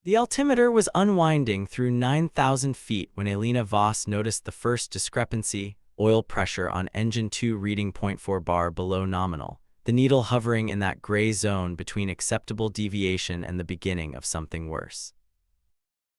The altimeter was unwinding through 9,000 feet when Elena Voss noticed the first discrepancy: oil pressure on engine 2 reading point 4 bar below nominal, the needle hovering in that gray zone between acceptable deviation and the beginning of something worse.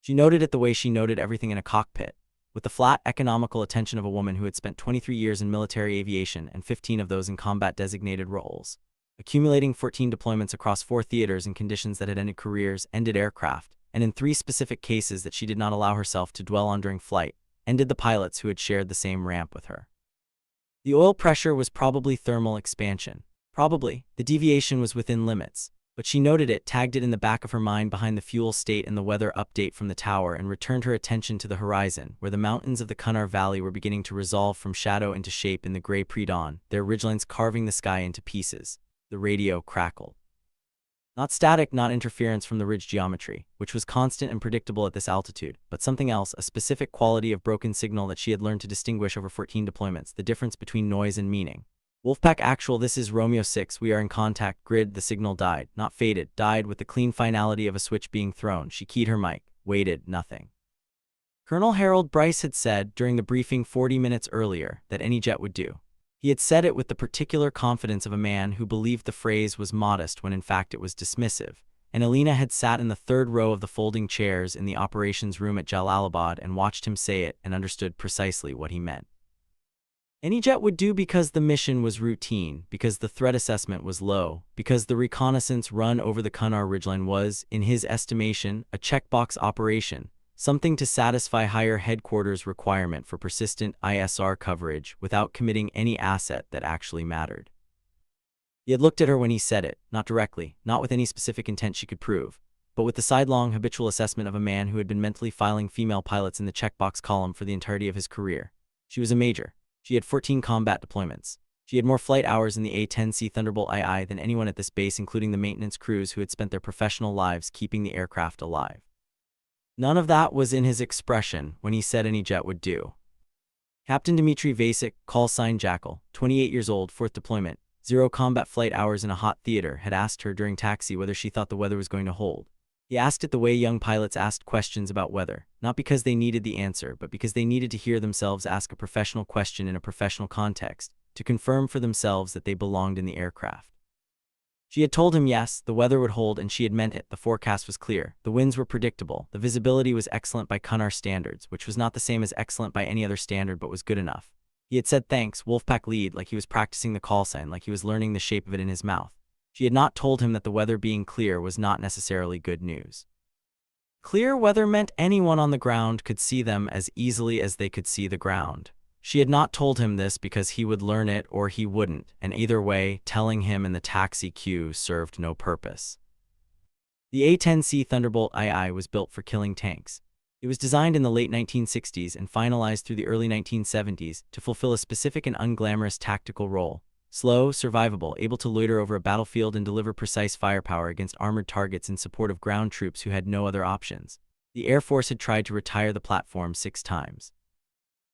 She noted it the way she noted everything in a cockpit, with the flat, economical attention of a woman who had spent 23 years in military aviation and 15 of those in combat-designated roles, accumulating 14 deployments across 4 theaters in conditions that had ended careers, ended aircraft, and in 3 specific cases that she did not allow herself to dwell on during flight, ended the pilots who had shared the same ramp with her. The oil pressure was probably thermal expansion. Probably, the deviation was within limits, but she noted it, tagged it in the back of her mind behind the fuel state and the weather update from the tower, and returned her attention to the horizon, where the mountains of the Cunard Valley were beginning to resolve from shadow into shape in the gray pre-dawn, their ridgelines carving the sky into pieces. The radio crackled. Not static, not interference from the ridge geometry, which was constant and predictable at this altitude, but something else, a specific quality of broken signal that she had learned to distinguish over 14 deployments, the difference between noise and meaning. Wolfpack Actual, this is Romeo 6, we are in contact. Grid, the signal died, not faded, died with the clean finality of a switch being thrown. She keyed her mic, waited, nothing. Colonel Harold Bryce had said, during the briefing 40 minutes earlier, that any jet would do. He had said it with the particular confidence of a man who believed the phrase was modest when in fact it was dismissive, and Elena had sat in the third row of the folding chairs in the operations room at Jalalabad and watched him say it and understood precisely what he meant. Any jet would do because the mission was routine, because the threat assessment was low, because the reconnaissance run over the Cunard ridgeline was, in his estimation, a checkbox operation, something to satisfy higher headquarters requirement for persistent ISR coverage without committing any asset that actually mattered. He had looked at her when he said it, not directly, not with any specific intent she could prove, but with the sidelong habitual assessment of a man who had been mentally filing female pilots in the checkbox column for the entirety of his career. She was a major. She had 14 combat deployments. She had more flight hours in the A-10C Thunderbolt II than anyone at this base, including the maintenance crews who had spent their professional lives keeping the aircraft alive. None of that was in his expression when he said any jet would do. Captain Dmitry Vasek, call sign Jackal, 28 years old, 4th deployment, 0 combat flight hours in a hot theater, had asked her during taxi whether she thought the weather was going to hold. He asked it the way young pilots asked questions about weather, not because they needed the answer, but because they needed to hear themselves ask a professional question in a professional context, to confirm for themselves that they belonged in the aircraft. She had told him yes, the weather would hold, and she had meant it. The forecast was clear, the winds were predictable, the visibility was excellent by Cunard standards, which was not the same as excellent by any other standard but was good enough. He had said thanks, Wolfpack lead, like he was practicing the call sign, like he was learning the shape of it in his mouth. She had not told him that the weather being clear was not necessarily good news. Clear weather meant anyone on the ground could see them as easily as they could see the ground. She had not told him this because he would learn it or he wouldn't, and either way, telling him in the taxi queue served no purpose. The A-10C Thunderbolt II was built for killing tanks. It was designed in the late 1960s and finalized through the early 1970s to fulfill a specific and unglamorous tactical role. Slow, survivable, able to loiter over a battlefield and deliver precise firepower against armored targets in support of ground troops who had no other options. The Air Force had tried to retire the platform 6 times.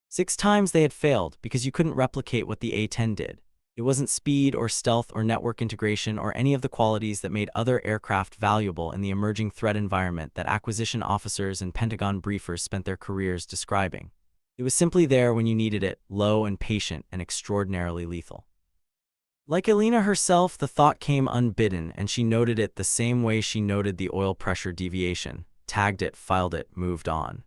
6 times they had failed because you couldn't replicate what the A-10 did. It wasn't speed or stealth or network integration or any of the qualities that made other aircraft valuable in the emerging threat environment that acquisition officers and Pentagon briefers spent their careers describing. It was simply there when you needed it, low and patient and extraordinarily lethal. Like Elena herself, the thought came unbidden, and she noted it the same way she noted the oil pressure deviation, tagged it, filed it, moved on.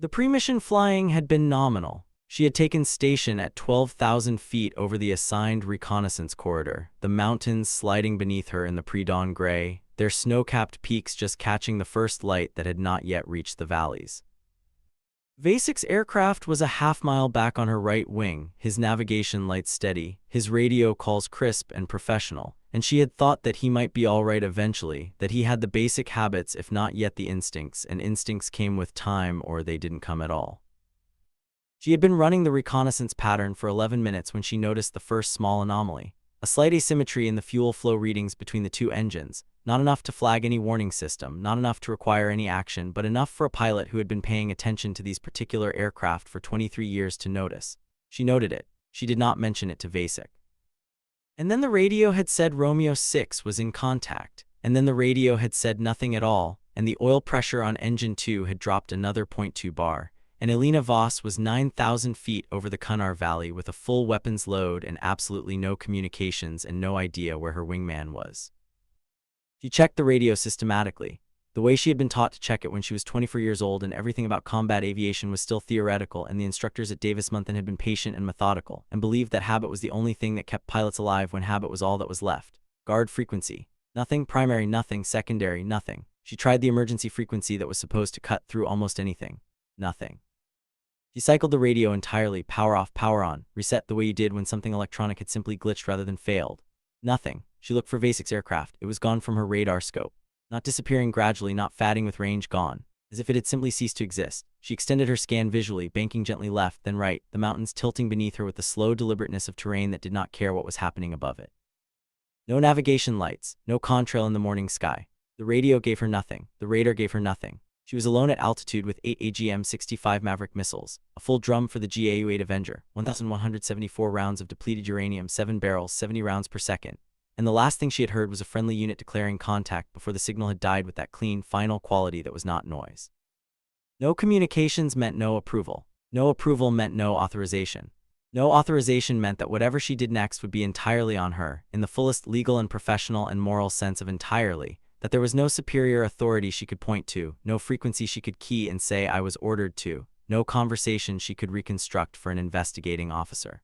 The pre-mission flying had been nominal. She had taken station at 12,000 feet over the assigned reconnaissance corridor, the mountains sliding beneath her in the pre-dawn gray, their snow-capped peaks just catching the first light that had not yet reached the valleys. Vasek's aircraft was a half-mile back on her right wing, his navigation lights steady, his radio calls crisp and professional, and she had thought that he might be all right eventually, that he had the basic habits if not yet the instincts, and instincts came with time or they didn't come at all. She had been running the reconnaissance pattern for 11 minutes when she noticed the first small anomaly, a slight asymmetry in the fuel flow readings between the 2 engines, not enough to flag any warning system, not enough to require any action, but enough for a pilot who had been paying attention to these particular aircraft for 23 years to notice. She noted it. She did not mention it to Vasek. And then the radio had said Romeo 6 was in contact, and then the radio had said nothing at all, and the oil pressure on engine 2 had dropped another 0.2 bar, and Elena Voss was 9,000 feet over the Kunar Valley with a full weapons load and absolutely no communications and no idea where her wingman was. She checked the radio systematically, the way she had been taught to check it when she was 24 years old, and everything about combat aviation was still theoretical, and the instructors at Davis-Monthan had been patient and methodical, and believed that habit was the only thing that kept pilots alive when habit was all that was left. Guard frequency. Nothing primary, nothing secondary, nothing. She tried the emergency frequency that was supposed to cut through almost anything. Nothing. She cycled the radio entirely, power off, power on, reset the way you did when something electronic had simply glitched rather than failed. Nothing. She looked for Vasic's aircraft. It was gone from her radar scope. Not disappearing gradually, not fading with range, gone. As if it had simply ceased to exist. She extended her scan visually, banking gently left, then right, the mountains tilting beneath her with the slow deliberateness of terrain that did not care what was happening above it. No navigation lights, no contrail in the morning sky. The radio gave her nothing. The radar gave her nothing. She was alone at altitude with 8 AGM-65 Maverick missiles, a full drum for the GAU-8 Avenger, 1,174 rounds of depleted uranium, 7 barrels, 70 rounds per second. And the last thing she had heard was a friendly unit declaring contact before the signal had died with that clean, final quality that was not noise. No communications meant no approval. No approval meant no authorization. No authorization meant that whatever she did next would be entirely on her, in the fullest legal and professional and moral sense of entirely, that there was no superior authority she could point to, no frequency she could key and say I was ordered to, no conversation she could reconstruct for an investigating officer.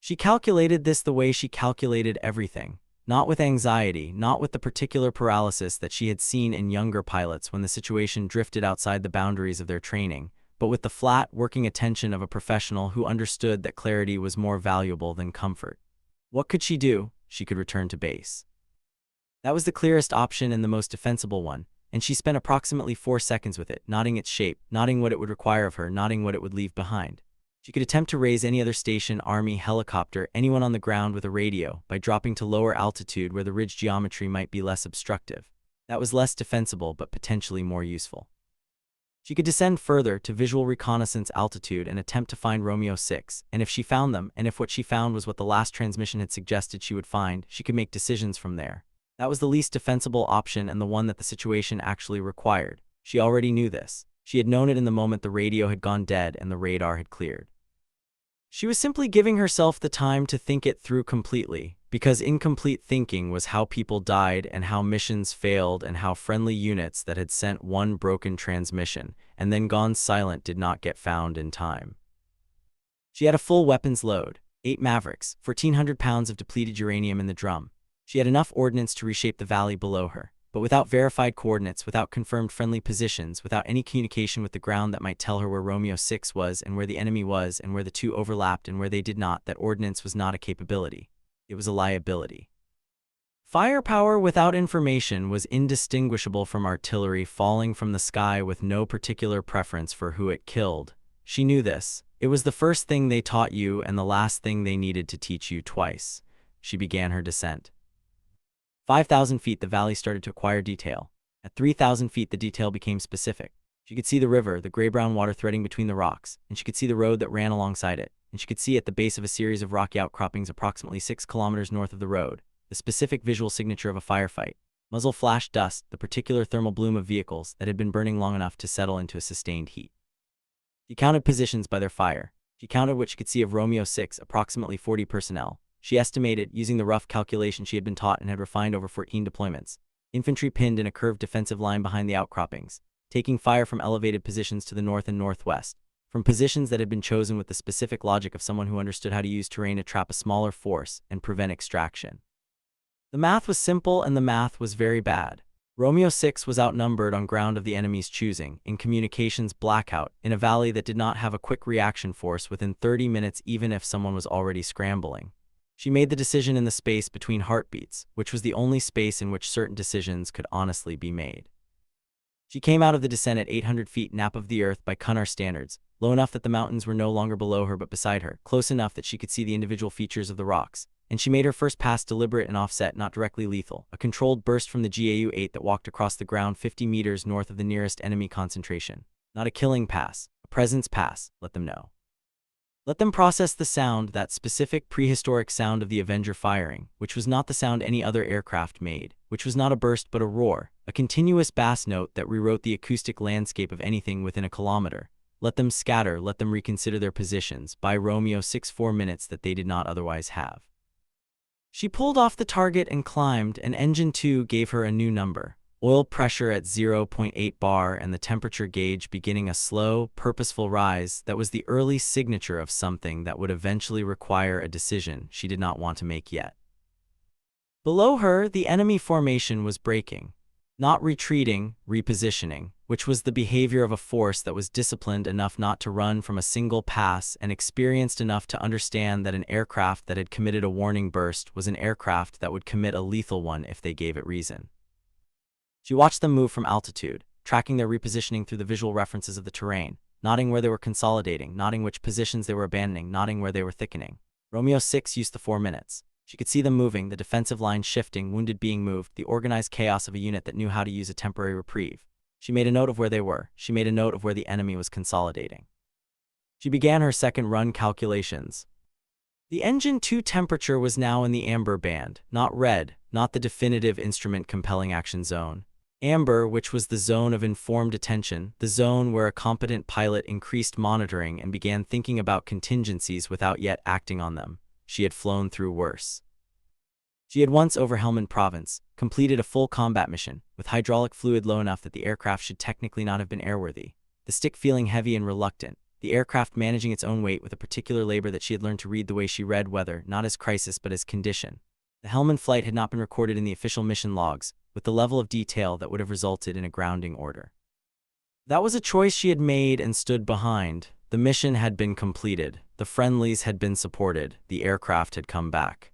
She calculated this the way she calculated everything, not with anxiety, not with the particular paralysis that she had seen in younger pilots when the situation drifted outside the boundaries of their training, but with the flat, working attention of a professional who understood that clarity was more valuable than comfort. What could she do? She could return to base. That was the clearest option and the most defensible one, and she spent approximately 4 seconds with it, nodding its shape, nodding what it would require of her, nodding what it would leave behind. She could attempt to raise any other station, army, helicopter, anyone on the ground with a radio, by dropping to lower altitude where the ridge geometry might be less obstructive. That was less defensible but potentially more useful. She could descend further to visual reconnaissance altitude and attempt to find Romeo 6, and if she found them, and if what she found was what the last transmission had suggested she would find, she could make decisions from there. That was the least defensible option and the one that the situation actually required. She already knew this. She had known it in the moment the radio had gone dead and the radar had cleared. She was simply giving herself the time to think it through completely, because incomplete thinking was how people died and how missions failed and how friendly units that had sent one broken transmission and then gone silent did not get found in time. She had a full weapons load, 8 Mavericks, 1,400 pounds of depleted uranium in the drum. She had enough ordnance to reshape the valley below her, but without verified coordinates, without confirmed friendly positions, without any communication with the ground that might tell her where Romeo 6 was and where the enemy was and where the two overlapped and where they did not, that ordnance was not a capability. It was a liability. Firepower without information was indistinguishable from artillery falling from the sky with no particular preference for who it killed. She knew this. It was the first thing they taught you and the last thing they needed to teach you twice. She began her descent. 5,000 feet, the valley started to acquire detail. At 3,000 feet, the detail became specific. She could see the river, the gray-brown water threading between the rocks, and she could see the road that ran alongside it, and she could see at the base of a series of rocky outcroppings approximately 6 kilometers north of the road, the specific visual signature of a firefight. Muzzle flash dust, the particular thermal bloom of vehicles that had been burning long enough to settle into a sustained heat. She counted positions by their fire. She counted what she could see of Romeo 6, approximately 40 personnel. She estimated, using the rough calculation she had been taught and had refined over 14 deployments, infantry pinned in a curved defensive line behind the outcroppings, taking fire from elevated positions to the north and northwest, from positions that had been chosen with the specific logic of someone who understood how to use terrain to trap a smaller force and prevent extraction. The math was simple and the math was very bad. Romeo 6 was outnumbered on ground of the enemy's choosing, in communications blackout, in a valley that did not have a quick reaction force within 30 minutes even if someone was already scrambling. She made the decision in the space between heartbeats, which was the only space in which certain decisions could honestly be made. She came out of the descent at 800 feet nap of the earth by Kunar standards, low enough that the mountains were no longer below her but beside her, close enough that she could see the individual features of the rocks, and she made her first pass deliberate and offset, not directly lethal, a controlled burst from the GAU-8 that walked across the ground 50 meters north of the nearest enemy concentration. Not a killing pass, a presence pass, let them know. Let them process the sound, that specific prehistoric sound of the Avenger firing, which was not the sound any other aircraft made. which was not a burst but a roar, a continuous bass note that rewrote the acoustic landscape of anything within a kilometer. Let them scatter, let them reconsider their positions. By Romeo 6 4 minutes that they did not otherwise have. She pulled off the target and climbed, and engine 2 gave her a new number. Oil pressure at 0.8 bar and the temperature gauge beginning a slow, purposeful rise that was the early signature of something that would eventually require a decision she did not want to make yet. Below her, the enemy formation was breaking. Not retreating, repositioning, which was the behavior of a force that was disciplined enough not to run from a single pass and experienced enough to understand that an aircraft that had committed a warning burst was an aircraft that would commit a lethal one if they gave it reason. She watched them move from altitude, tracking their repositioning through the visual references of the terrain, noting where they were consolidating, noting which positions they were abandoning, noting where they were thickening. Romeo 6 used the 4 minutes. She could see them moving, the defensive line shifting, wounded being moved, the organized chaos of a unit that knew how to use a temporary reprieve. She made a note of where they were. She made a note of where the enemy was consolidating. She began her second run calculations. The engine 2 temperature was now in the amber band, not red, not the definitive instrument compelling action zone. Amber, which was the zone of informed attention, the zone where a competent pilot increased monitoring and began thinking about contingencies without yet acting on them. She had flown through worse. She had once over Helmand Province completed a full combat mission, with hydraulic fluid low enough that the aircraft should technically not have been airworthy, the stick feeling heavy and reluctant, the aircraft managing its own weight with a particular labor that she had learned to read the way she read weather, not as crisis but as condition. The Helmand flight had not been recorded in the official mission logs, with the level of detail that would have resulted in a grounding order. That was a choice she had made and stood behind. The mission had been completed, the friendlies had been supported, the aircraft had come back.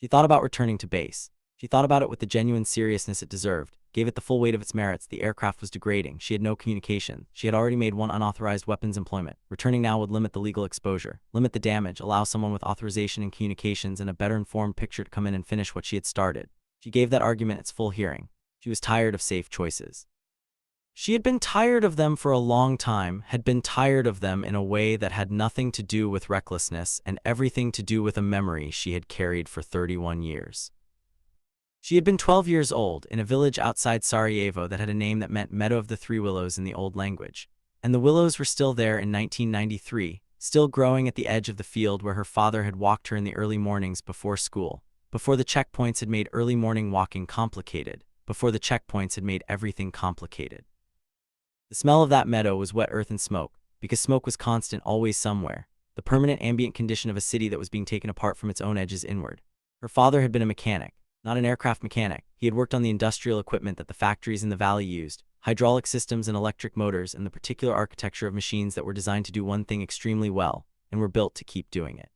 She thought about returning to base. She thought about it with the genuine seriousness it deserved, gave it the full weight of its merits. The aircraft was degrading, she had no communication, she had already made one unauthorized weapons employment. Returning now would limit the legal exposure, limit the damage, allow someone with authorization and communications and a better informed picture to come in and finish what she had started. She gave that argument its full hearing. She was tired of safe choices. She had been tired of them for a long time, had been tired of them in a way that had nothing to do with recklessness and everything to do with a memory she had carried for 31 years. She had been 12 years old, in a village outside Sarajevo that had a name that meant Meadow of the Three Willows in the old language. And the willows were still there in 1993, still growing at the edge of the field where her father had walked her in the early mornings before school, before the checkpoints had made early morning walking complicated, before the checkpoints had made everything complicated. The smell of that meadow was wet earth and smoke, because smoke was constant, always somewhere, the permanent ambient condition of a city that was being taken apart from its own edges inward. Her father had been a mechanic, not an aircraft mechanic. He had worked on the industrial equipment that the factories in the valley used, hydraulic systems and electric motors and the particular architecture of machines that were designed to do one thing extremely well, and were built to keep doing it.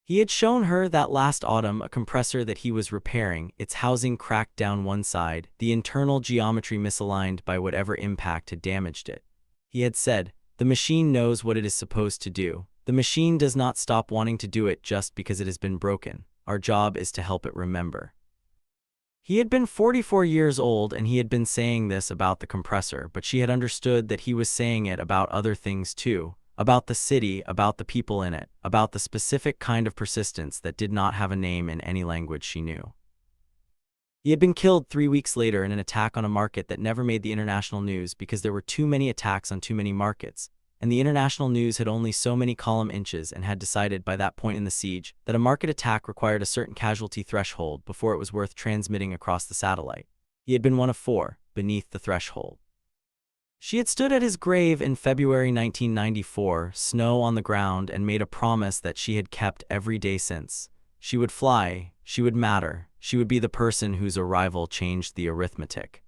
He had shown her that last autumn a compressor that he was repairing, its housing cracked down one side, the internal geometry misaligned by whatever impact had damaged it. He had said, "The machine knows what it is supposed to do. The machine does not stop wanting to do it just because it has been broken. Our job is to help it remember." He had been 44 years old and he had been saying this about the compressor, but she had understood that he was saying it about other things too. About the city, about the people in it, about the specific kind of persistence that did not have a name in any language she knew. He had been killed 3 weeks later in an attack on a market that never made the international news because there were too many attacks on too many markets, and the international news had only so many column inches and had decided by that point in the siege that a market attack required a certain casualty threshold before it was worth transmitting across the satellite. He had been one of 4, beneath the threshold. She had stood at his grave in February 1994, snow on the ground, and made a promise that she had kept every day since. She would fly, she would matter, she would be the person whose arrival changed the arithmetic.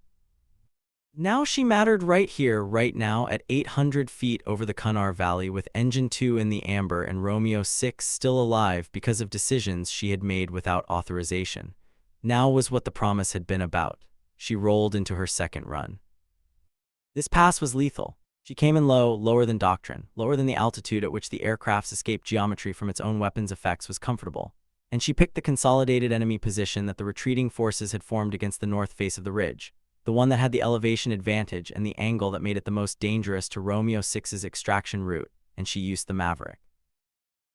Now she mattered right here, right now, at 800 feet over the Kunar Valley, with Engine 2 in the amber and Romeo 6 still alive because of decisions she had made without authorization. Now was what the promise had been about. She rolled into her second run. This pass was lethal. She came in low, lower than doctrine, lower than the altitude at which the aircraft's escape geometry from its own weapons effects was comfortable, and she picked the consolidated enemy position that the retreating forces had formed against the north face of the ridge, the one that had the elevation advantage and the angle that made it the most dangerous to Romeo 6's extraction route, and she used the Maverick.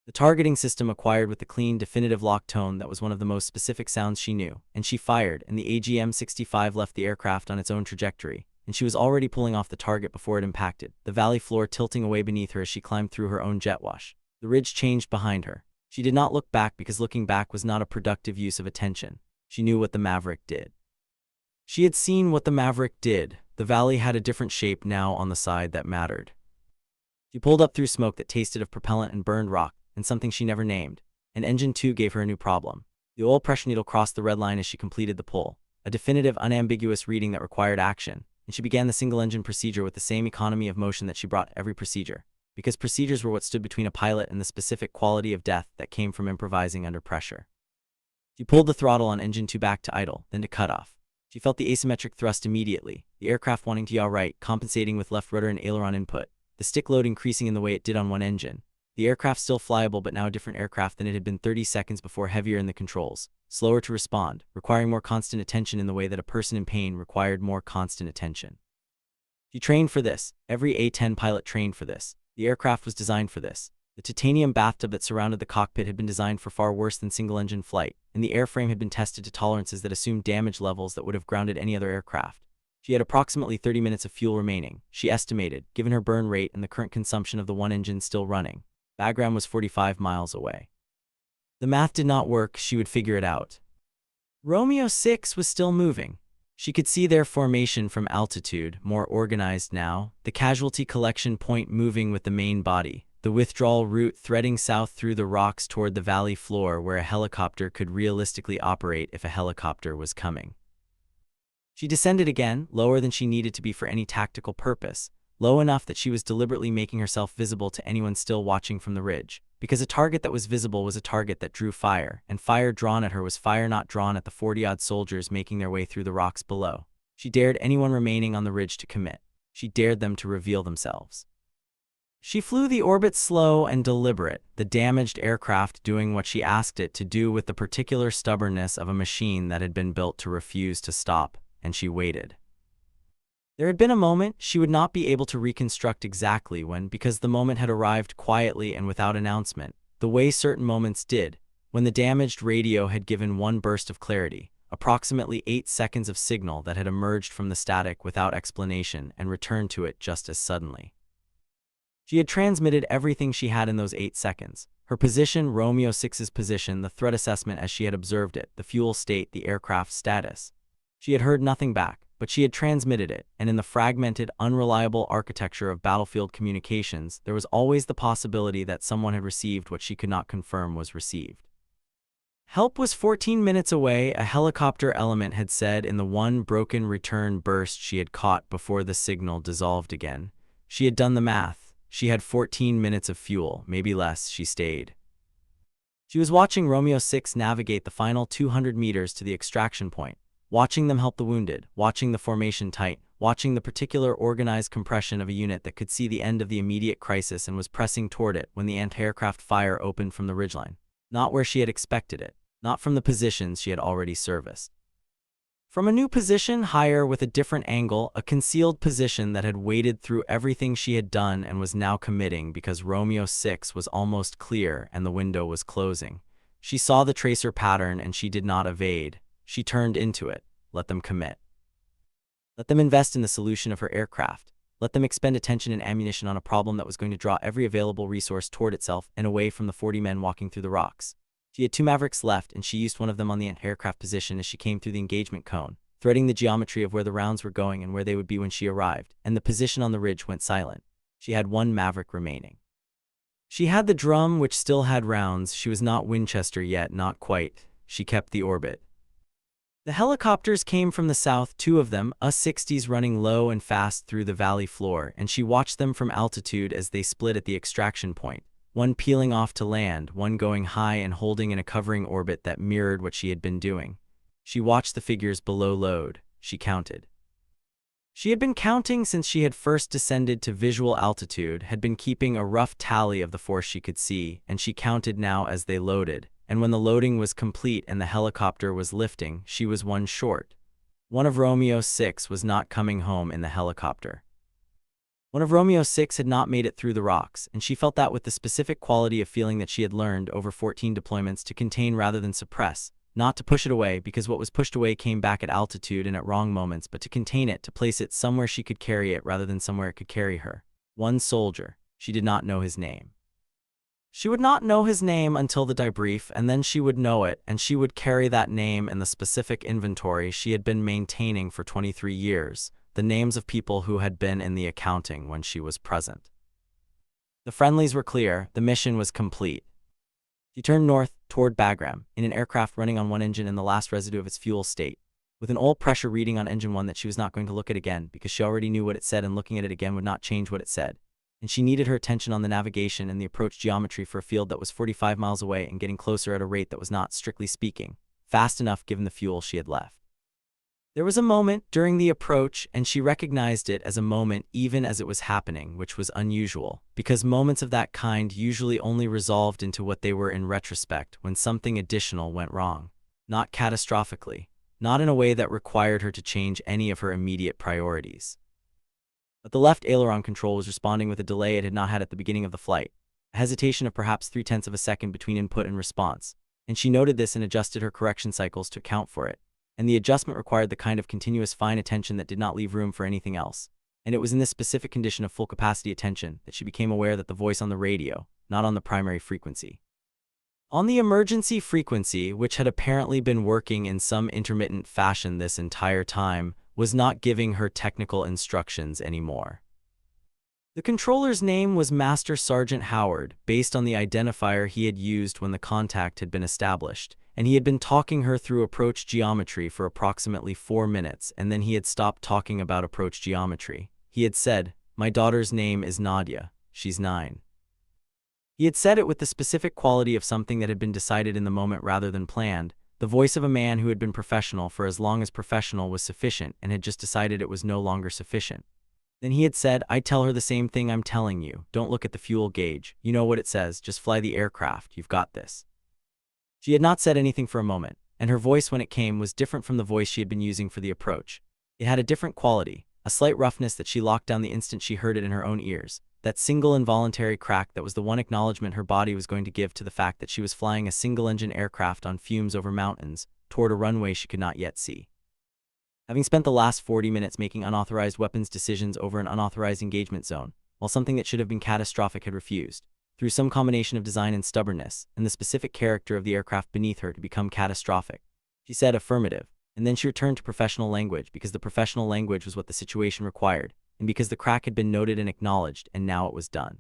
The targeting system acquired with the clean, definitive lock tone that was one of the most specific sounds she knew, and she fired, and the AGM-65 left the aircraft on its own trajectory, and she was already pulling off the target before it impacted, the valley floor tilting away beneath her as she climbed through her own jet wash. The ridge changed behind her. She did not look back because looking back was not a productive use of attention. She knew what the Maverick did. She had seen what the Maverick did. The valley had a different shape now on the side that mattered. She pulled up through smoke that tasted of propellant and burned rock, and something she never named. And Engine 2 gave her a new problem. The oil pressure needle crossed the red line as she completed the pull, a definitive, unambiguous reading that required action, and she began the single-engine procedure with the same economy of motion that she brought every procedure, because procedures were what stood between a pilot and the specific quality of death that came from improvising under pressure. She pulled the throttle on Engine 2 back to idle, then to cutoff. She felt the asymmetric thrust immediately, the aircraft wanting to yaw right, compensating with left rudder and aileron input, the stick load increasing in the way it did on one engine. The aircraft still flyable but now a different aircraft than it had been 30 seconds before, heavier in the controls, slower to respond, requiring more constant attention in the way that a person in pain required more constant attention. She trained for this. Every A-10 pilot trained for this. The aircraft was designed for this. The titanium bathtub that surrounded the cockpit had been designed for far worse than single-engine flight, and the airframe had been tested to tolerances that assumed damage levels that would have grounded any other aircraft. She had approximately 30 minutes of fuel remaining, she estimated, given her burn rate and the current consumption of the one engine still running. Bagram was 45 miles away. The math did not work, she would figure it out. Romeo 6 was still moving. She could see their formation from altitude, more organized now, the casualty collection point moving with the main body, the withdrawal route threading south through the rocks toward the valley floor where a helicopter could realistically operate if a helicopter was coming. She descended again, lower than she needed to be for any tactical purpose, low enough that she was deliberately making herself visible to anyone still watching from the ridge, because a target that was visible was a target that drew fire, and fire drawn at her was fire not drawn at the 40-odd soldiers making their way through the rocks below. She dared anyone remaining on the ridge to commit. She dared them to reveal themselves. She flew the orbit slow and deliberate, the damaged aircraft doing what she asked it to do with the particular stubbornness of a machine that had been built to refuse to stop, and she waited. There had been a moment she would not be able to reconstruct exactly when, because the moment had arrived quietly and without announcement, the way certain moments did, when the damaged radio had given one burst of clarity, approximately 8 seconds of signal that had emerged from the static without explanation and returned to it just as suddenly. She had transmitted everything she had in those 8 seconds. Her position, Romeo 6's position, the threat assessment as she had observed it, the fuel state, the aircraft's status. She had heard nothing back, but she had transmitted it, and in the fragmented, unreliable architecture of battlefield communications, there was always the possibility that someone had received what she could not confirm was received. Help was 14 minutes away, a helicopter element had said in the one broken return burst she had caught before the signal dissolved again. She had done the math. She had 14 minutes of fuel, maybe less. She stayed. She was watching Romeo 6 navigate the final 200 meters to the extraction point, watching them help the wounded, watching the formation tight, watching the particular organized compression of a unit that could see the end of the immediate crisis and was pressing toward it when the anti-aircraft fire opened from the ridgeline. Not where she had expected it, not from the positions she had already serviced. From a new position, higher with a different angle, a concealed position that had waded through everything she had done and was now committing because Romeo 6 was almost clear and the window was closing. She saw the tracer pattern and she did not evade. She turned into it. Let them commit. Let them invest in the solution of her aircraft. Let them expend attention and ammunition on a problem that was going to draw every available resource toward itself and away from the 40 men walking through the rocks. She had 2 Mavericks left, and she used one of them on the anti-aircraft position as she came through the engagement cone, threading the geometry of where the rounds were going and where they would be when she arrived, and the position on the ridge went silent. She had 1 Maverick remaining. She had the drum, which still had rounds. She was not Winchester yet, not quite. She kept the orbit. The helicopters came from the south, 2 of them, A-60s running low and fast through the valley floor, and she watched them from altitude as they split at the extraction point, one peeling off to land, one going high and holding in a covering orbit that mirrored what she had been doing. She watched the figures below load. She counted. She had been counting since she had first descended to visual altitude, had been keeping a rough tally of the force she could see, and she counted now as they loaded. And when the loading was complete and the helicopter was lifting, she was 1 short. One of Romeo 6 was not coming home in the helicopter. One of Romeo's 6 had not made it through the rocks, and she felt that with the specific quality of feeling that she had learned over 14 deployments to contain rather than suppress, not to push it away because what was pushed away came back at altitude and at wrong moments, but to contain it, to place it somewhere she could carry it rather than somewhere it could carry her. One soldier. She did not know his name. She would not know his name until the debrief, and then she would know it, and she would carry that name in the specific inventory she had been maintaining for 23 years, the names of people who had been in the accounting when she was present. The friendlies were clear, the mission was complete. She turned north, toward Bagram, in an aircraft running on one engine in the last residue of its fuel state, with an oil pressure reading on engine 1 that she was not going to look at again because she already knew what it said and looking at it again would not change what it said. And she needed her attention on the navigation and the approach geometry for a field that was 45 miles away and getting closer at a rate that was not, strictly speaking, fast enough given the fuel she had left. There was a moment during the approach, and she recognized it as a moment even as it was happening, which was unusual, because moments of that kind usually only resolved into what they were in retrospect when something additional went wrong. Not catastrophically, not in a way that required her to change any of her immediate priorities. But the left aileron control was responding with a delay it had not had at the beginning of the flight, a hesitation of perhaps 0.3 of a second between input and response, and she noted this and adjusted her correction cycles to account for it. And the adjustment required the kind of continuous fine attention that did not leave room for anything else. And it was in this specific condition of full capacity attention that she became aware that the voice on the radio, not on the primary frequency, on the emergency frequency, which had apparently been working in some intermittent fashion this entire time, was not giving her technical instructions anymore. The controller's name was Master Sergeant Howard, based on the identifier he had used when the contact had been established, and he had been talking her through approach geometry for approximately 4 minutes, and then he had stopped talking about approach geometry. He had said, "My daughter's name is Nadia. She's 9. He had said it with the specific quality of something that had been decided in the moment rather than planned, the voice of a man who had been professional for as long as professional was sufficient and had just decided it was no longer sufficient. Then he had said, "I tell her the same thing I'm telling you. Don't look at the fuel gauge. You know what it says. Just fly the aircraft. You've got this." She had not said anything for a moment, and her voice when it came was different from the voice she had been using for the approach. It had a different quality, a slight roughness that she locked down the instant she heard it in her own ears, that single involuntary crack that was the one acknowledgement her body was going to give to the fact that she was flying a single-engine aircraft on fumes over mountains, toward a runway she could not yet see. Having spent the last 40 minutes making unauthorized weapons decisions over an unauthorized engagement zone, while something that should have been catastrophic had refused, through some combination of design and stubbornness, and the specific character of the aircraft beneath her to become catastrophic, she said affirmative, and then she returned to professional language because the professional language was what the situation required, and because the crack had been noted and acknowledged, and now it was done.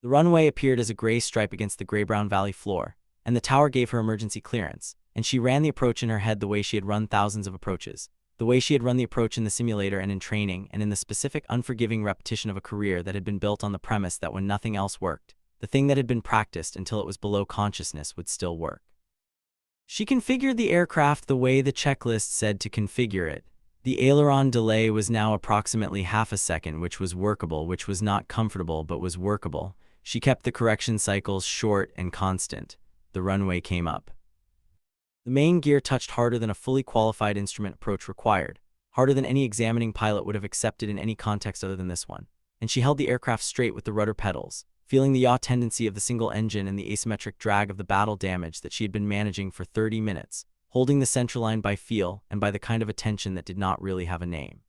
The runway appeared as a gray stripe against the gray-brown valley floor, and the tower gave her emergency clearance, and she ran the approach in her head the way she had run thousands of approaches, the way she had run the approach in the simulator and in training and in the specific unforgiving repetition of a career that had been built on the premise that when nothing else worked, the thing that had been practiced until it was below consciousness would still work. She configured the aircraft the way the checklist said to configure it. The aileron delay was now approximately half a second, which was workable, which was not comfortable but was workable. She kept the correction cycles short and constant. The runway came up. The main gear touched harder than a fully qualified instrument approach required, harder than any examining pilot would have accepted in any context other than this one, and she held the aircraft straight with the rudder pedals, feeling the yaw tendency of the single engine and the asymmetric drag of the battle damage that she had been managing for 30 minutes, holding the central line by feel and by the kind of attention that did not really have a name.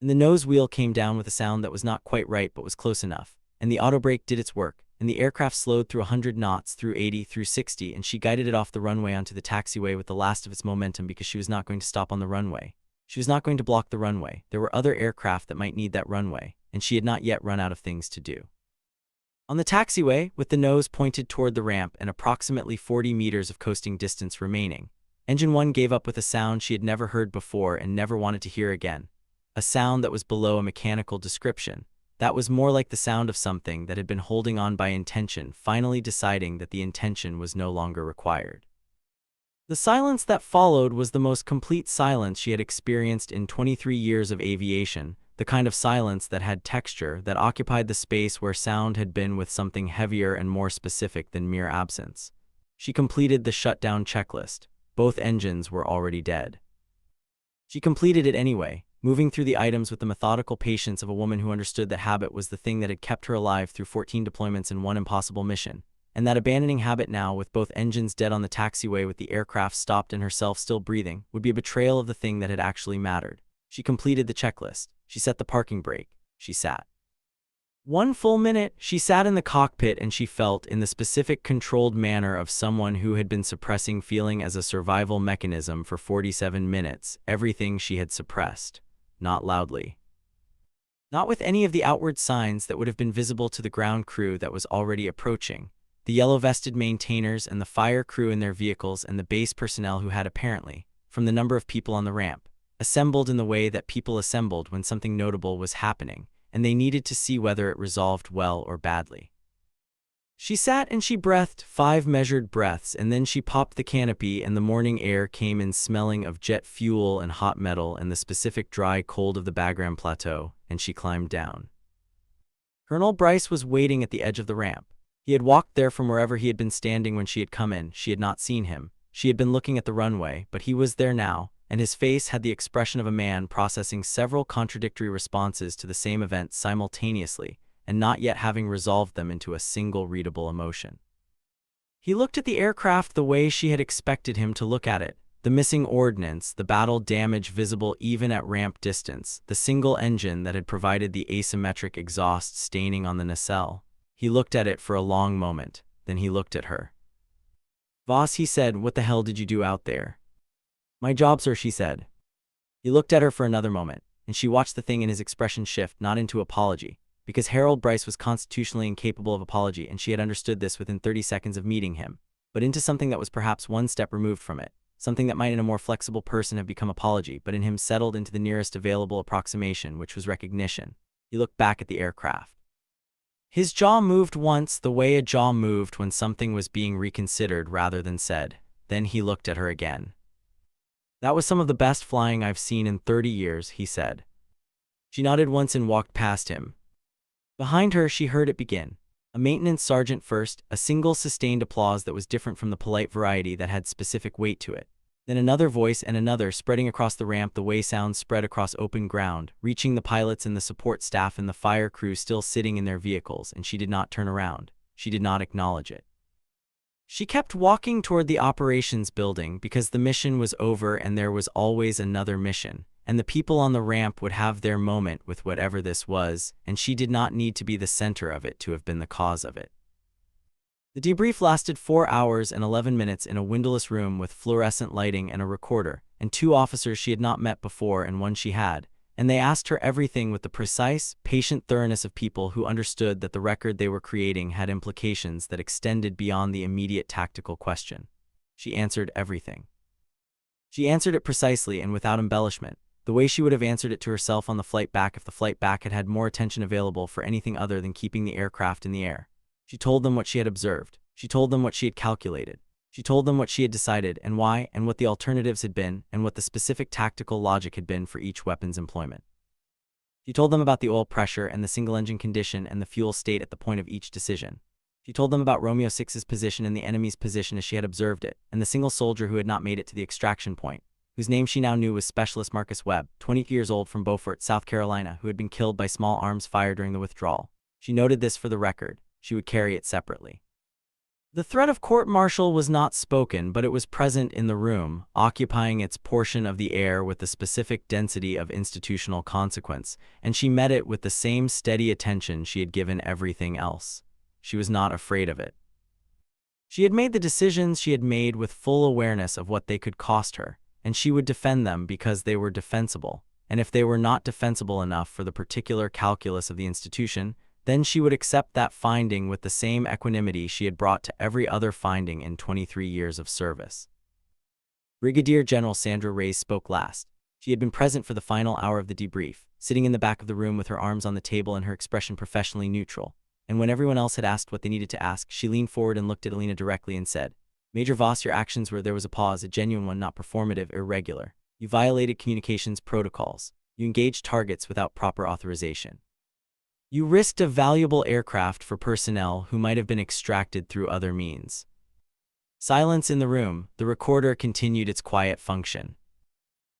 And the nose wheel came down with a sound that was not quite right but was close enough, and the auto brake did its work, and the aircraft slowed through 100 knots, through 80, through 60, and she guided it off the runway onto the taxiway with the last of its momentum because she was not going to stop on the runway. She was not going to block the runway. There were other aircraft that might need that runway, and she had not yet run out of things to do. On the taxiway, with the nose pointed toward the ramp and approximately 40 meters of coasting distance remaining, Engine 1 gave up with a sound she had never heard before and never wanted to hear again, a sound that was below a mechanical description. That was more like the sound of something that had been holding on by intention, finally deciding that the intention was no longer required. The silence that followed was the most complete silence she had experienced in 23 years of aviation, the kind of silence that had texture, that occupied the space where sound had been with something heavier and more specific than mere absence. She completed the shutdown checklist. Both engines were already dead. She completed it anyway, moving through the items with the methodical patience of a woman who understood that habit was the thing that had kept her alive through 14 deployments and one impossible mission, and that abandoning habit now, with both engines dead on the taxiway with the aircraft stopped and herself still breathing, would be a betrayal of the thing that had actually mattered. She completed the checklist. She set the parking brake. She sat. 1 full minute, she sat in the cockpit, and she felt, in the specific controlled manner of someone who had been suppressing feeling as a survival mechanism for 47 minutes, everything she had suppressed. Not loudly. Not with any of the outward signs that would have been visible to the ground crew that was already approaching, the yellow-vested maintainers and the fire crew in their vehicles and the base personnel who had apparently, from the number of people on the ramp, assembled in the way that people assembled when something notable was happening, and they needed to see whether it resolved well or badly. She sat and she breathed 5 measured breaths, and then she popped the canopy, and the morning air came in smelling of jet fuel and hot metal and the specific dry cold of the Bagram Plateau, and she climbed down. Colonel Bryce was waiting at the edge of the ramp. He had walked there from wherever he had been standing when she had come in. She had not seen him. She had been looking at the runway, but he was there now, and his face had the expression of a man processing several contradictory responses to the same event simultaneously, and not yet having resolved them into a single readable emotion. He looked at the aircraft the way she had expected him to look at it. The missing ordnance, the battle damage visible even at ramp distance, the single engine that had provided the asymmetric exhaust staining on the nacelle. He looked at it for a long moment, then he looked at her. "Voss," he said, "what the hell did you do out there?" "My job, sir," she said. He looked at her for another moment, and she watched the thing in his expression shift, not into apology, because Harold Bryce was constitutionally incapable of apology, and she had understood this within 30 seconds of meeting him, but into something that was perhaps one step removed from it, something that might in a more flexible person have become apology, but in him settled into the nearest available approximation, which was recognition. He looked back at the aircraft. His jaw moved once, the way a jaw moved when something was being reconsidered rather than said. Then he looked at her again. "That was some of the best flying I've seen in 30 years, he said. She nodded once and walked past him. Behind her, she heard it begin. A maintenance sergeant first, a single sustained applause that was different from the polite variety that had specific weight to it. Then another voice and another, spreading across the ramp the way sounds spread across open ground, reaching the pilots and the support staff and the fire crew still sitting in their vehicles, and she did not turn around. She did not acknowledge it. She kept walking toward the operations building because the mission was over and there was always another mission, and the people on the ramp would have their moment with whatever this was, and she did not need to be the center of it to have been the cause of it. The debrief lasted 4 hours and 11 minutes in a windowless room with fluorescent lighting and a recorder, and 2 officers she had not met before and one she had, and they asked her everything with the precise, patient thoroughness of people who understood that the record they were creating had implications that extended beyond the immediate tactical question. She answered everything. She answered it precisely and without embellishment, the way she would have answered it to herself on the flight back if the flight back had had more attention available for anything other than keeping the aircraft in the air. She told them what she had observed. She told them what she had calculated. She told them what she had decided and why, and what the alternatives had been, and what the specific tactical logic had been for each weapon's employment. She told them about the oil pressure and the single-engine condition and the fuel state at the point of each decision. She told them about Romeo 6's position and the enemy's position as she had observed it, and the single soldier who had not made it to the extraction point, whose name she now knew was Specialist Marcus Webb, 20 years old, from Beaufort, South Carolina, who had been killed by small arms fire during the withdrawal. She noted this for the record. She would carry it separately. The threat of court-martial was not spoken, but it was present in the room, occupying its portion of the air with the specific density of institutional consequence, and she met it with the same steady attention she had given everything else. She was not afraid of it. She had made the decisions she had made with full awareness of what they could cost her, and she would defend them because they were defensible, and if they were not defensible enough for the particular calculus of the institution, then she would accept that finding with the same equanimity she had brought to every other finding in 23 years of service. Brigadier General Sandra Reyes spoke last. She had been present for the final hour of the debrief, sitting in the back of the room with her arms on the table and her expression professionally neutral, and when everyone else had asked what they needed to ask, she leaned forward and looked at Alina directly and said, "Major Voss, your actions were," there was a pause, "a genuine one, not performative, irregular. You violated communications protocols. You engaged targets without proper authorization. You risked a valuable aircraft for personnel who might have been extracted through other means." Silence in the room. The recorder continued its quiet function.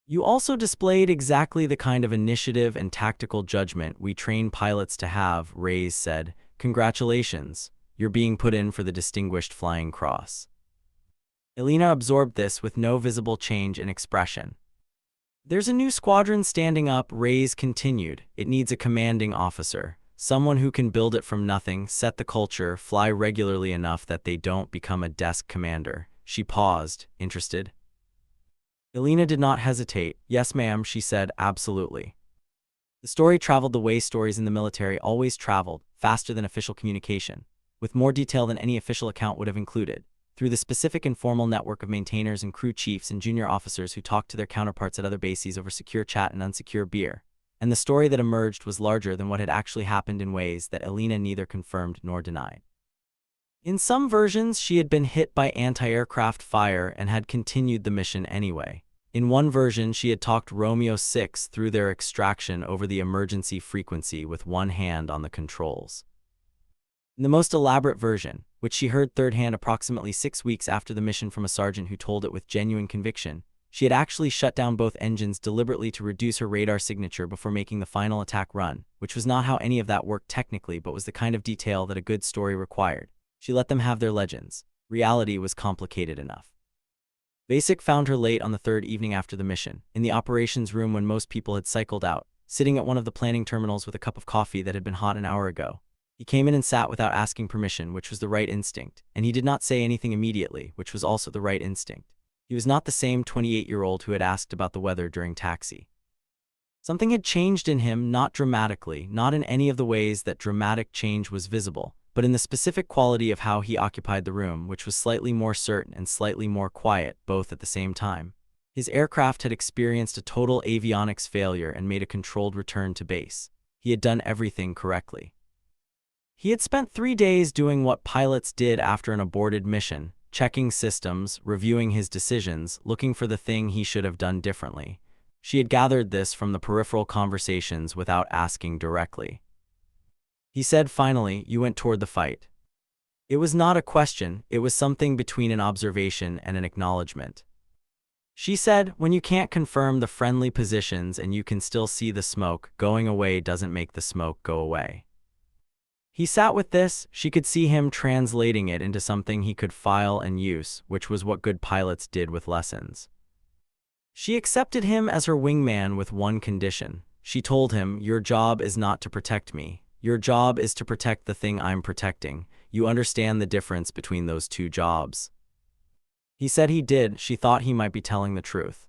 You also displayed exactly the kind of initiative and tactical judgment we train pilots to have, Reyes said. Congratulations, you're being put in for the Distinguished Flying Cross. Elena absorbed this with no visible change in expression. There's a new squadron standing up, Reyes continued. It needs a commanding officer, someone who can build it from nothing, set the culture, fly regularly enough that they don't become a desk commander. She paused, interested. Elena did not hesitate. Yes, ma'am, she said, absolutely. The story traveled the way stories in the military always traveled, faster than official communication, with more detail than any official account would have included, through the specific informal network of maintainers and crew chiefs and junior officers who talked to their counterparts at other bases over secure chat and unsecure beer. And the story that emerged was larger than what had actually happened in ways that Elena neither confirmed nor denied. In some versions, she had been hit by anti-aircraft fire and had continued the mission anyway. In one version, she had talked Romeo 6 through their extraction over the emergency frequency with one hand on the controls. In the most elaborate version, which she heard third-hand approximately 6 weeks after the mission from a sergeant who told it with genuine conviction, she had actually shut down both engines deliberately to reduce her radar signature before making the final attack run, which was not how any of that worked technically but was the kind of detail that a good story required. She let them have their legends. Reality was complicated enough. Basic found her late on the third evening after the mission, in the operations room when most people had cycled out, sitting at one of the planning terminals with a cup of coffee that had been hot an hour ago. He came in and sat without asking permission, which was the right instinct, and he did not say anything immediately, which was also the right instinct. He was not the same 28-year-old who had asked about the weather during taxi. Something had changed in him, not dramatically, not in any of the ways that dramatic change was visible, but in the specific quality of how he occupied the room, which was slightly more certain and slightly more quiet, both at the same time. His aircraft had experienced a total avionics failure and made a controlled return to base. He had done everything correctly. He had spent 3 days doing what pilots did after an aborted mission, checking systems, reviewing his decisions, looking for the thing he should have done differently. She had gathered this from the peripheral conversations without asking directly. He said finally, "You went toward the fight." It was not a question, it was something between an observation and an acknowledgement. She said, "When you can't confirm the friendly positions and you can still see the smoke, going away doesn't make the smoke go away." He sat with this. She could see him translating it into something he could file and use, which was what good pilots did with lessons. She accepted him as her wingman with one condition. She told him, "Your job is not to protect me. Your job is to protect the thing I'm protecting. You understand the difference between those two jobs?" He said he did. She thought he might be telling the truth.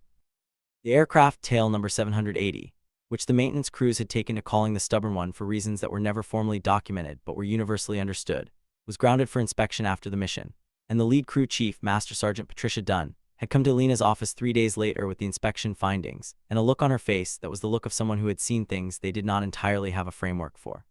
The aircraft tail number 780, which the maintenance crews had taken to calling the stubborn one for reasons that were never formally documented but were universally understood, was grounded for inspection after the mission, and the lead crew chief, Master Sergeant Patricia Dunn, had come to Lena's office 3 days later with the inspection findings, and a look on her face that was the look of someone who had seen things they did not entirely have a framework for.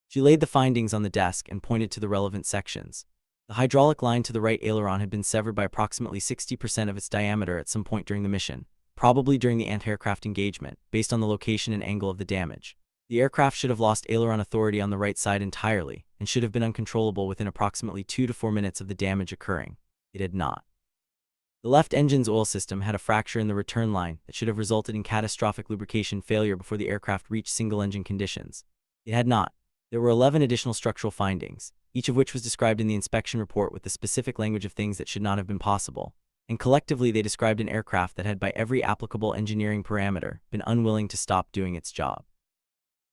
She laid the findings on the desk and pointed to the relevant sections. The hydraulic line to the right aileron had been severed by approximately 60% of its diameter at some point during the mission, probably during the anti-aircraft engagement, based on the location and angle of the damage. The aircraft should have lost aileron authority on the right side entirely, and should have been uncontrollable within approximately 2 to 4 minutes of the damage occurring. It had not. The left engine's oil system had a fracture in the return line that should have resulted in catastrophic lubrication failure before the aircraft reached single-engine conditions. It had not. There were 11 additional structural findings, each of which was described in the inspection report with the specific language of things that should not have been possible, and collectively they described an aircraft that had, by every applicable engineering parameter, been unwilling to stop doing its job.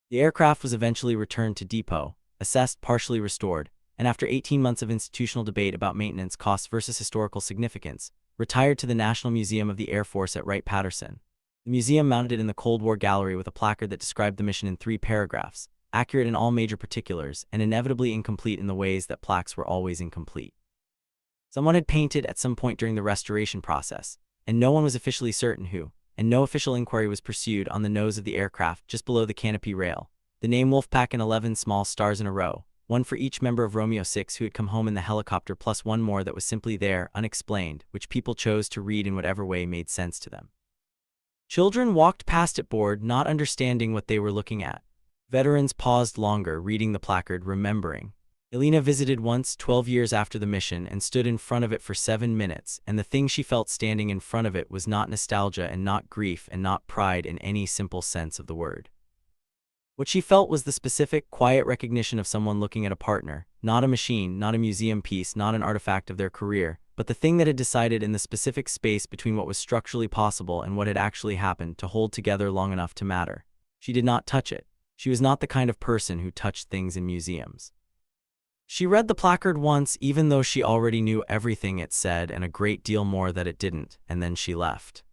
The aircraft was eventually returned to depot, assessed, partially restored, and after 18 months of institutional debate about maintenance costs versus historical significance, retired to the National Museum of the Air Force at Wright-Patterson. The museum mounted it in the Cold War gallery with a placard that described the mission in 3 paragraphs, accurate in all major particulars, and inevitably incomplete in the ways that plaques were always incomplete. Someone had painted at some point during the restoration process, and no one was officially certain who, and no official inquiry was pursued, on the nose of the aircraft just below the canopy rail, the name Wolfpack and 11 small stars in a row, one for each member of Romeo 6 who had come home in the helicopter plus one more that was simply there, unexplained, which people chose to read in whatever way made sense to them. Children walked past it bored, not understanding what they were looking at. Veterans paused longer, reading the placard, remembering. Elena visited once 12 years after the mission and stood in front of it for 7 minutes, and the thing she felt standing in front of it was not nostalgia and not grief and not pride in any simple sense of the word. What she felt was the specific, quiet recognition of someone looking at a partner, not a machine, not a museum piece, not an artifact of their career, but the thing that had decided in the specific space between what was structurally possible and what had actually happened to hold together long enough to matter. She did not touch it. She was not the kind of person who touched things in museums. She read the placard once, even though she already knew everything it said and a great deal more that it didn't, and then she left.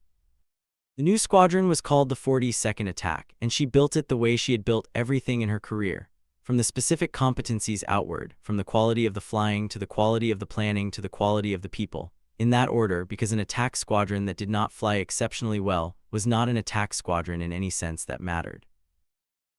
The new squadron was called the 42nd Attack, and she built it the way she had built everything in her career, from the specific competencies outward, from the quality of the flying to the quality of the planning to the quality of the people, in that order, because an attack squadron that did not fly exceptionally well was not an attack squadron in any sense that mattered.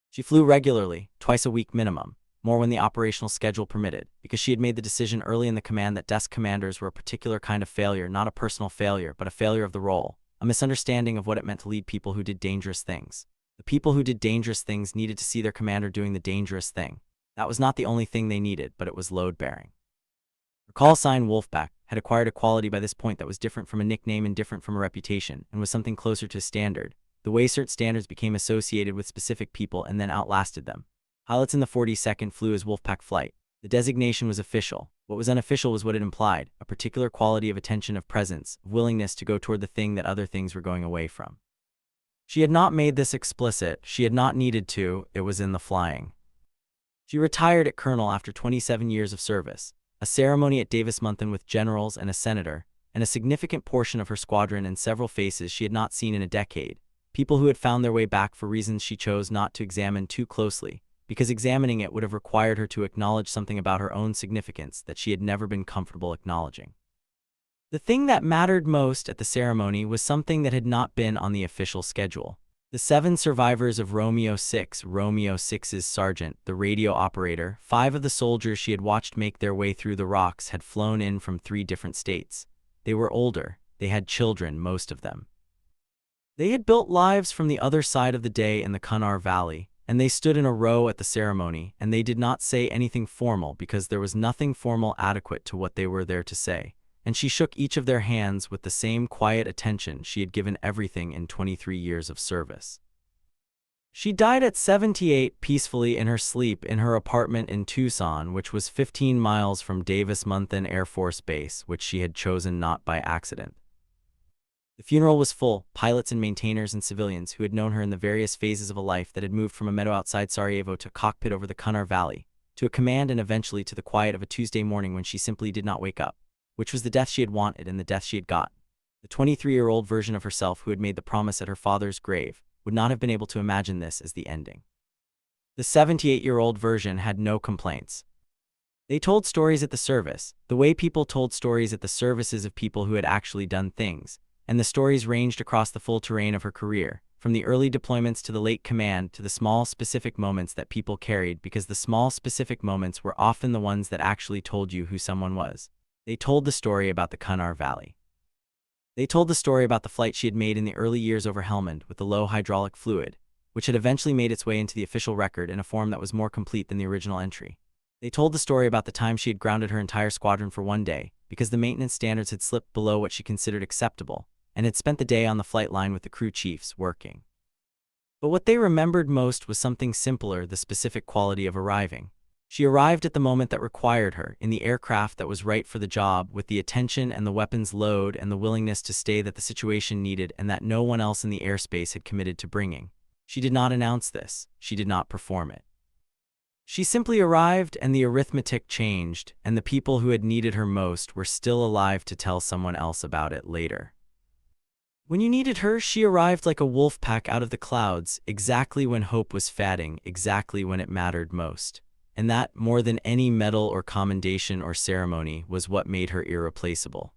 She flew regularly, twice a week minimum, more when the operational schedule permitted, because she had made the decision early in the command that desk commanders were a particular kind of failure, not a personal failure, but a failure of the role, a misunderstanding of what it meant to lead people who did dangerous things. The people who did dangerous things needed to see their commander doing the dangerous thing. That was not the only thing they needed, but it was load-bearing. Her call sign, Wolfpack, had acquired a quality by this point that was different from a nickname and different from a reputation, and was something closer to a standard. The way certain standards became associated with specific people and then outlasted them. Pilots in the 42nd flew as Wolfpack flight. The designation was official. What was unofficial was what it implied, a particular quality of attention, of presence, of willingness to go toward the thing that other things were going away from. She had not made this explicit, she had not needed to, it was in the flying. She retired at colonel after 27 years of service, a ceremony at Davis-Monthan with generals and a senator, and a significant portion of her squadron and several faces she had not seen in a decade, people who had found their way back for reasons she chose not to examine too closely, because examining it would have required her to acknowledge something about her own significance that she had never been comfortable acknowledging. The thing that mattered most at the ceremony was something that had not been on the official schedule. The 7 survivors of Romeo 6, Romeo 6's sergeant, the radio operator, 5 of the soldiers she had watched make their way through the rocks had flown in from 3 different states. They were older, they had children, most of them. They had built lives from the other side of the day in the Kunar Valley, and they stood in a row at the ceremony, and they did not say anything formal because there was nothing formal adequate to what they were there to say, and she shook each of their hands with the same quiet attention she had given everything in 23 years of service. She died at 78 peacefully in her sleep in her apartment in Tucson, which was 15 miles from Davis-Monthan Air Force Base, which she had chosen not by accident. The funeral was full, pilots and maintainers and civilians who had known her in the various phases of a life that had moved from a meadow outside Sarajevo to a cockpit over the Kunar Valley, to a command and eventually to the quiet of a Tuesday morning when she simply did not wake up, which was the death she had wanted and the death she had got. The 23-year-old version of herself who had made the promise at her father's grave would not have been able to imagine this as the ending. The 78-year-old version had no complaints. They told stories at the service, the way people told stories at the services of people who had actually done things, and the stories ranged across the full terrain of her career, from the early deployments to the late command to the small specific moments that people carried, because the small specific moments were often the ones that actually told you who someone was. They told the story about the Kunar Valley. They told the story about the flight she had made in the early years over Helmand with the low hydraulic fluid, which had eventually made its way into the official record in a form that was more complete than the original entry. They told the story about the time she had grounded her entire squadron for one day, because the maintenance standards had slipped below what she considered acceptable, and had spent the day on the flight line with the crew chiefs working. But what they remembered most was something simpler, the specific quality of arriving. She arrived at the moment that required her, in the aircraft that was right for the job, with the attention and the weapons load and the willingness to stay that the situation needed and that no one else in the airspace had committed to bringing. She did not announce this, she did not perform it. She simply arrived, and the arithmetic changed, and the people who had needed her most were still alive to tell someone else about it later. When you needed her, she arrived like a wolf pack out of the clouds, exactly when hope was fading, exactly when it mattered most. And that, more than any medal or commendation or ceremony, was what made her irreplaceable.